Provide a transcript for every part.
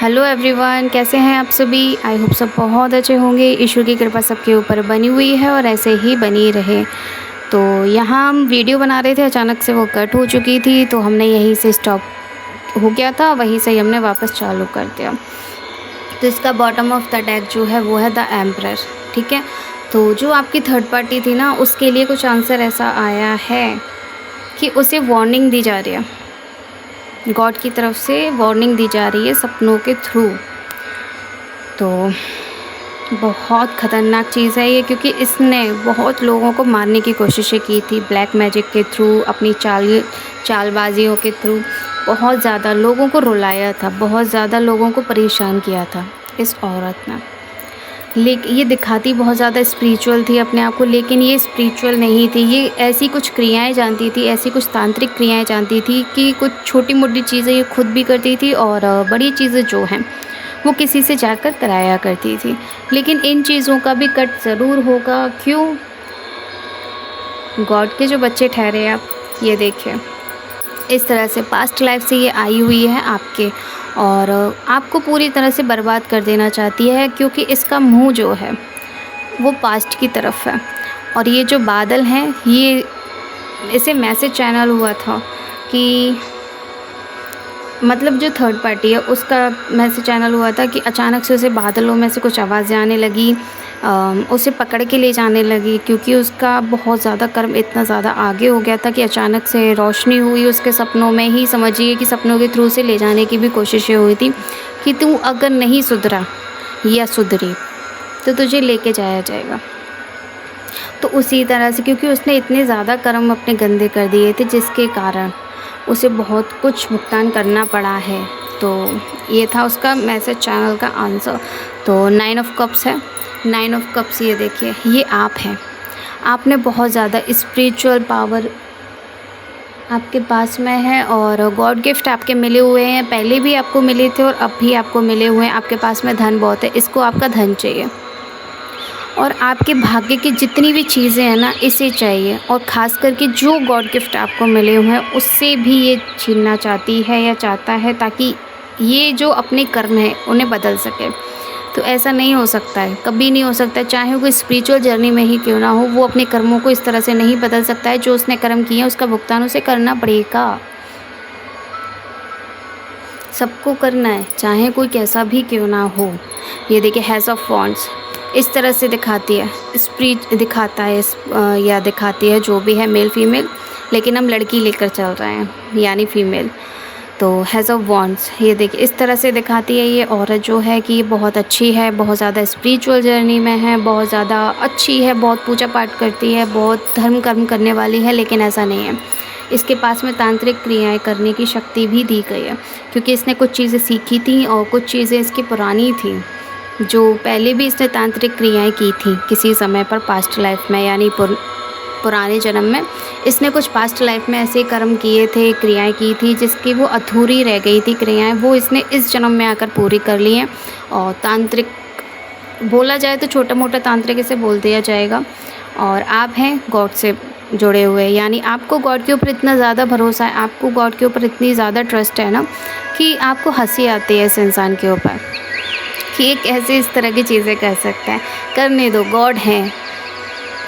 Hello everyone, कैसे हैं आप सभी। आई होप सब बहुत अच्छे होंगे। ईश्वर की कृपा सबके ऊपर बनी हुई है और ऐसे ही बनी रहे। तो यहाँ हम वीडियो बना रहे थे, अचानक से वो कट हो चुकी थी तो हमने यहीं से स्टॉप हो गया था, वहीं से ही हमने वापस चालू कर दिया। तो इसका बॉटम ऑफ द डेक जो है वो है द एम्परर। ठीक है, तो जो आपकी थर्ड पार्टी थी ना, उसके लिए कुछ आंसर ऐसा आया है कि उसे वार्निंग दी जा रही है, गॉड की तरफ से वार्निंग दी जा रही है सपनों के थ्रू। तो बहुत ख़तरनाक चीज़ है ये, क्योंकि इसने बहुत लोगों को मारने की कोशिशें की थी ब्लैक मैजिक के थ्रू, अपनी चालबाजियों के थ्रू। बहुत ज़्यादा लोगों को रुलाया था, बहुत ज़्यादा लोगों को परेशान किया था इस औरत ने। लेकिन ये दिखाती बहुत ज़्यादा स्पिरिचुअल थी अपने आप को, लेकिन ये स्पिरिचुअल नहीं थी। ये ऐसी कुछ क्रियाएं जानती थी, ऐसी कुछ तांत्रिक क्रियाएं जानती थी कि कुछ छोटी मोटी चीज़ें ये खुद भी करती थी और बड़ी चीज़ें जो हैं वो किसी से जाकर कराया करती थी। लेकिन इन चीज़ों का भी कट ज़रूर होगा। क्यों? गॉड के जो बच्चे ठहरे आप, ये देखिए इस तरह से पास्ट लाइफ से ये आई हुई है आपके, और आपको पूरी तरह से बर्बाद कर देना चाहती है, क्योंकि इसका मुंह जो है वो पास्ट की तरफ है। और ये जो बादल हैं, ये इसे मैसेज चैनल हुआ था कि मतलब जो थर्ड पार्टी है उसका मैसेज चैनल हुआ था कि अचानक से उसे बादलों में से कुछ आवाज़ें आने लगी, उसे पकड़ के ले जाने लगी, क्योंकि उसका बहुत ज़्यादा कर्म इतना ज़्यादा आगे हो गया था कि अचानक से रोशनी हुई उसके सपनों में ही। समझिए कि सपनों के थ्रू से ले जाने की भी कोशिशें हुई थी कि तू अगर नहीं सुधरा या सुधरी तो तुझे लेके जाया जाएगा। तो उसी तरह से, क्योंकि उसने इतने ज़्यादा कर्म अपने गंदे कर दिए थे जिसके कारण उसे बहुत कुछ भुगतान करना पड़ा है। तो ये था उसका मैसेज चैनल का आंसर। तो 9 ऑफ कप्स है। 9 ऑफ कप्स, ये देखिए, ये आप हैं। आपने बहुत ज़्यादा स्पिरिचुअल पावर आपके पास में है और गॉड गिफ्ट आपके मिले हुए हैं। पहले भी आपको मिले थे और अब भी आपको मिले हुए हैं। आपके पास में धन बहुत है, इसको आपका धन चाहिए। और आपके भाग्य की जितनी भी चीज़ें हैं ना, इसे चाहिए। और ख़ास करके जो गॉड गिफ्ट आपको मिले हुए हैं उससे भी ये छीनना चाहती है या चाहता है, ताकि ये जो अपने कर्म हैं उन्हें बदल सके। तो ऐसा नहीं हो सकता है, कभी नहीं हो सकता, चाहे वो स्पिरिचुअल जर्नी में ही क्यों ना हो, वो अपने कर्मों को इस तरह से नहीं बदल सकता है। जो उसने कर्म किए हैं उसका भुगतान उसे करना पड़ेगा। सबको करना है, चाहे कोई कैसा भी क्यों ना हो। ये देखिए, हैज़ ऑफ वॉन्ड्स इस तरह से दिखाती है, स्पिरिट दिखाता है या दिखाती है, जो भी है, मेल फीमेल, लेकिन हम लड़की लेकर चल रहे हैं यानी फीमेल। तो हैज़ ऑफ वॉन्ड्स, ये देखिए इस तरह से दिखाती है ये औरत जो है कि ये बहुत अच्छी है, बहुत ज़्यादा स्पिरिचुअल जर्नी में है, बहुत ज़्यादा अच्छी है, बहुत पूजा पाठ करती है, बहुत धर्म कर्म करने वाली है। लेकिन ऐसा नहीं है, इसके पास में तांत्रिक क्रियाएं करने की शक्ति भी दी गई है, क्योंकि इसने कुछ चीज़ें सीखी थी और कुछ चीज़ें इसकी पुरानी थी, जो पहले भी इसने तांत्रिक क्रियाएं की थी किसी समय पर पास्ट लाइफ में, यानी पुराने जन्म में इसने कुछ पास्ट लाइफ में ऐसे कर्म किए थे, क्रियाएं की थी जिसकी वो अधूरी रह गई थी क्रियाएं, वो इसने इस जन्म में आकर पूरी कर ली हैं। और तांत्रिक बोला जाए तो छोटा मोटा तांत्रिक इसे बोल दिया जाएगा। और आप हैं गॉड से जुड़े हुए, यानी आपको गॉड के ऊपर इतना ज़्यादा भरोसा है, आपको गॉड के ऊपर इतनी ज़्यादा ट्रस्ट है ना, कि आपको हंसी आती है इस इंसान के ऊपर कि एक ऐसे इस तरह की चीज़ें कर सकता है। करने दो, गॉड हैं,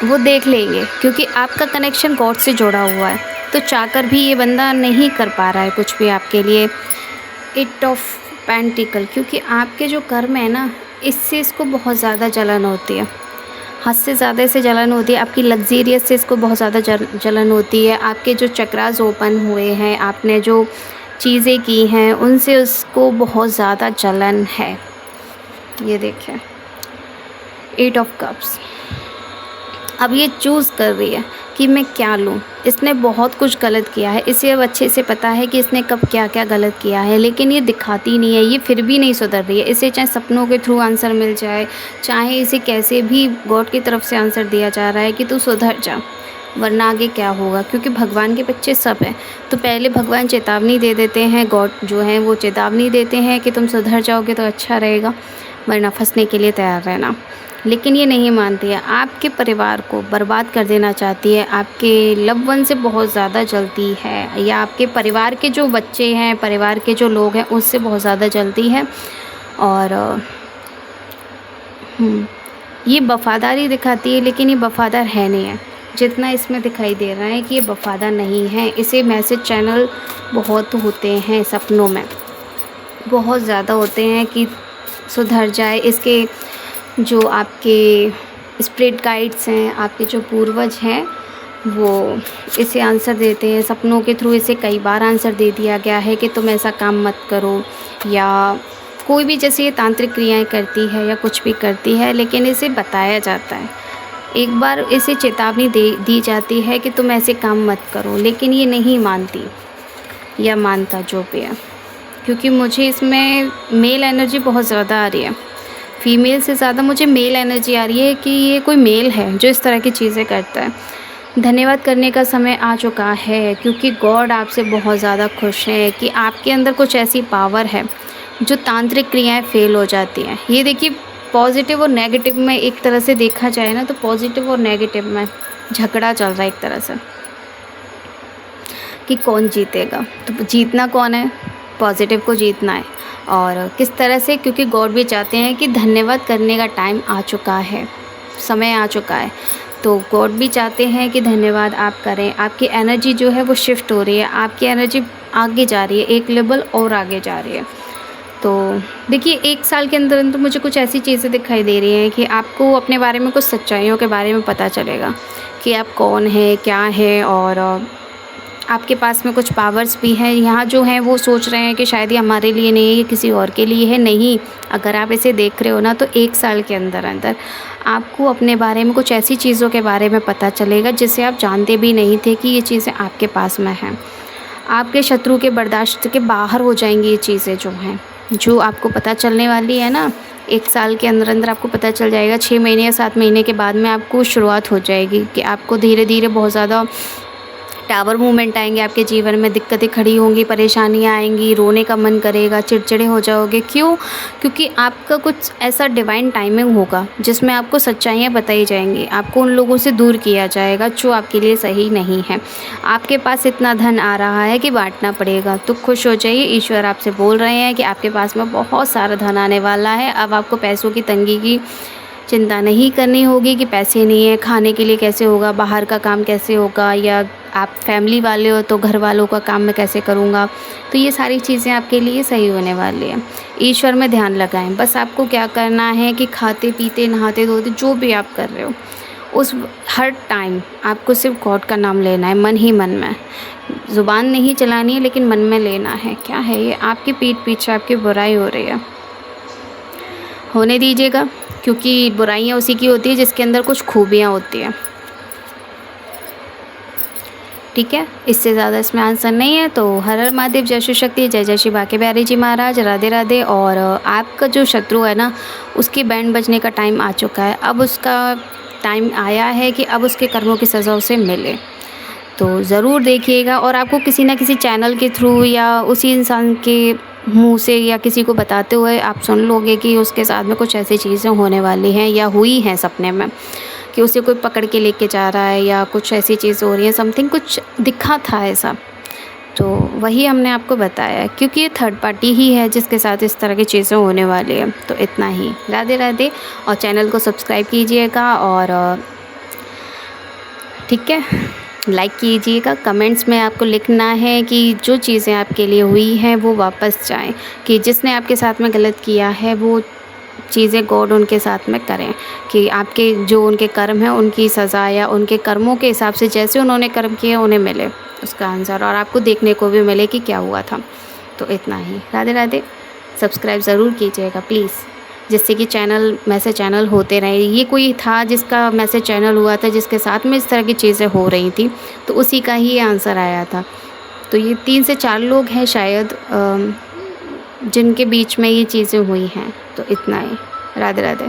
वो देख लेंगे, क्योंकि आपका कनेक्शन गॉड से जुड़ा हुआ है। तो चाहकर भी ये बंदा नहीं कर पा रहा है कुछ भी आपके लिए। 8 ऑफ पेंटिकल, क्योंकि आपके जो कर्म है ना, इससे इसको बहुत ज़्यादा जलन होती है, हद से ज़्यादा इसे जलन होती है। आपकी लग्जीरियस से इसको बहुत ज़्यादा जलन होती है। आपके जो चक्रास ओपन हुए हैं, आपने जो चीज़ें की हैं, उनसे उसको बहुत ज़्यादा जलन है। ये देखिए 8 ऑफ कप्स। अब ये चूज़ कर रही है कि मैं क्या लूँ। इसने बहुत कुछ गलत किया है, इसे अब अच्छे से पता है कि इसने कब क्या क्या गलत किया है, लेकिन ये दिखाती नहीं है, ये फिर भी नहीं सुधर रही है। इसे चाहे सपनों के थ्रू आंसर मिल जाए, चाहे इसे कैसे भी गॉड की तरफ से आंसर दिया जा रहा है कि तू सुधर जा, वरना आगे क्या होगा। क्योंकि भगवान के बच्चे सब हैं, तो पहले भगवान चेतावनी दे देते हैं, गॉड जो हैं वो चेतावनी देते हैं कि तुम सुधर जाओगे तो अच्छा रहेगा, वरना फंसने के लिए तैयार रहना। लेकिन ये नहीं मानती है, आपके परिवार को बर्बाद कर देना चाहती है, आपके लव्ड वन से बहुत ज़्यादा जलती है, या आपके परिवार के जो बच्चे हैं, परिवार के जो लोग हैं उससे बहुत ज़्यादा जलती है। और ये वफ़ादारी दिखाती है, लेकिन ये वफ़ादार है नहीं है, जितना इसमें दिखाई दे रहा है कि ये वफ़ादार नहीं है। इसे मैसेज चैनल बहुत होते हैं सपनों में, बहुत ज़्यादा होते हैं कि सुधर जाए। इसके जो आपके स्पिरिट गाइड्स हैं, आपके जो पूर्वज हैं, वो इसे आंसर देते हैं सपनों के थ्रू। इसे कई बार आंसर दे दिया गया है कि तुम ऐसा काम मत करो, या कोई भी जैसे ये तांत्रिक क्रियाएं करती है या कुछ भी करती है, लेकिन इसे बताया जाता है, एक बार इसे चेतावनी दी जाती है कि तुम ऐसे काम मत करो, लेकिन ये नहीं मानती या मानता जो भी है। क्योंकि मुझे इसमें मेल एनर्जी बहुत ज़्यादा आ रही है, फीमेल से ज़्यादा मुझे मेल एनर्जी आ रही है कि ये कोई मेल है जो इस तरह की चीज़ें करता है। धन्यवाद करने का समय आ चुका है, क्योंकि गॉड आपसे बहुत ज़्यादा खुश है कि आपके अंदर कुछ ऐसी पावर है जो तांत्रिक क्रियाएं फेल हो जाती हैं। ये देखिए, पॉजिटिव और नेगेटिव में एक तरह से देखा जाए ना, तो पॉजिटिव और नेगेटिव में झगड़ा चल रहा है एक तरह से कि कौन जीतेगा। तो जीतना कौन है? पॉजिटिव को जीतना है। और किस तरह से? क्योंकि गॉड भी चाहते हैं कि धन्यवाद करने का टाइम आ चुका है, समय आ चुका है। तो गॉड भी चाहते हैं कि धन्यवाद आप करें। आपकी एनर्जी जो है वो शिफ्ट हो रही है, आपकी एनर्जी आगे जा रही है, एक लेवल और आगे जा रही है। तो देखिए, 1 साल के अंदर अंदर मुझे कुछ ऐसी चीज़ें दिखाई दे रही हैं कि आपको अपने बारे में, कुछ सच्चाइयों के बारे में पता चलेगा कि आप कौन हैं, क्या है। और आपके पास में कुछ पावर्स भी हैं। यहाँ जो हैं वो सोच रहे हैं कि शायद ये हमारे लिए नहीं है, ये किसी और के लिए है। नहीं, अगर आप इसे देख रहे हो ना, तो 1 साल के अंदर अंदर आपको अपने बारे में कुछ ऐसी चीज़ों के बारे में पता चलेगा जिसे आप जानते भी नहीं थे कि ये चीज़ें आपके पास में हैं। आपके शत्रु के बर्दाश्त के बाहर हो जाएंगी ये चीज़ें जो हैं, जो आपको पता चलने वाली है ना। 1 साल के अंदर अंदर आपको पता चल जाएगा। 6 महीने या 7 महीने के बाद में आपको शुरुआत हो जाएगी कि आपको धीरे धीरे बहुत ज़्यादा टावर मूवमेंट आएंगे आपके जीवन में, दिक्कतें खड़ी होंगी, परेशानियां आएंगी, रोने का मन करेगा, चिड़चिड़े हो जाओगे। क्यों? क्योंकि आपका कुछ ऐसा डिवाइन टाइमिंग होगा जिसमें आपको सच्चाइयाँ बताई जाएंगी, आपको उन लोगों से दूर किया जाएगा जो आपके लिए सही नहीं है। आपके पास इतना धन आ रहा है कि बांटना पड़ेगा, तो खुश हो जाइए। ईश्वर आपसे बोल रहे हैं कि आपके पास में बहुत सारा धन आने वाला है। अब आपको पैसों की तंगी की चिंता नहीं करनी होगी कि पैसे नहीं है, खाने के लिए कैसे होगा, बाहर का काम कैसे होगा, या आप फैमिली वाले हो तो घर वालों का काम मैं कैसे करूँगा। तो ये सारी चीज़ें आपके लिए सही होने वाली है। ईश्वर में ध्यान लगाएं। बस आपको क्या करना है कि खाते पीते नहाते धोते जो भी आप कर रहे हो, उस हर टाइम आपको सिर्फ गॉड का नाम लेना है, मन ही मन में। ज़ुबान नहीं चलानी है, लेकिन मन में लेना है। क्या है ये? आपकी पीठ पीछे आपकी बुराई हो रही है, होने दीजिएगा, क्योंकि बुराइयाँ उसी की होती है जिसके अंदर कुछ खूबियाँ होती हैं। ठीक है, इससे ज़्यादा इसमें आंसर नहीं है। तो हर हर महादेव, जय श्री शक्ति, जय जय श्री बाके बिहारी जी महाराज, राधे राधे। और आपका जो शत्रु है ना, उसकी बैंड बजने का टाइम आ चुका है। अब उसका टाइम आया है कि अब उसके कर्मों की सज़ा उसे मिले। तो ज़रूर देखिएगा, और आपको किसी ना किसी चैनल के थ्रू या उसी इंसान के मुंह से या किसी को बताते हुए आप सुन लोगे कि उसके साथ में कुछ ऐसी चीज़ें होने वाली हैं या हुई हैं सपने में, कि उसे कोई पकड़ के लेके जा रहा है या कुछ ऐसी चीज़ हो रही है, समथिंग कुछ दिखा था ऐसा। तो वही हमने आपको बताया है, क्योंकि ये थर्ड पार्टी ही है जिसके साथ इस तरह की चीज़ें होने वाली है। तो इतना ही, राधे राधे। और चैनल को सब्सक्राइब कीजिएगा, और ठीक है, लाइक कीजिएगा। कमेंट्स में आपको लिखना है कि जो चीज़ें आपके लिए हुई हैं वो वापस जाएं, कि जिसने आपके साथ में गलत किया है वो चीज़ें गॉड उनके साथ में करें, कि आपके जो उनके कर्म हैं उनकी सज़ा या उनके कर्मों के हिसाब से जैसे उन्होंने कर्म किए उन्हें मिले उसका आंसर, और आपको देखने को भी मिले कि क्या हुआ था। तो इतना ही, राधे राधे। सब्सक्राइब ज़रूर कीजिएगा प्लीज़, जिससे कि चैनल मैसेज चैनल होते रहे। ये कोई था जिसका मैसेज चैनल हुआ था, जिसके साथ में इस तरह की चीज़ें हो रही थी, तो उसी का ही आंसर आया था। तो ये 3 से 4 लोग हैं शायद जिनके बीच में ये चीज़ें हुई हैं। तो इतना ही, राधे राधे।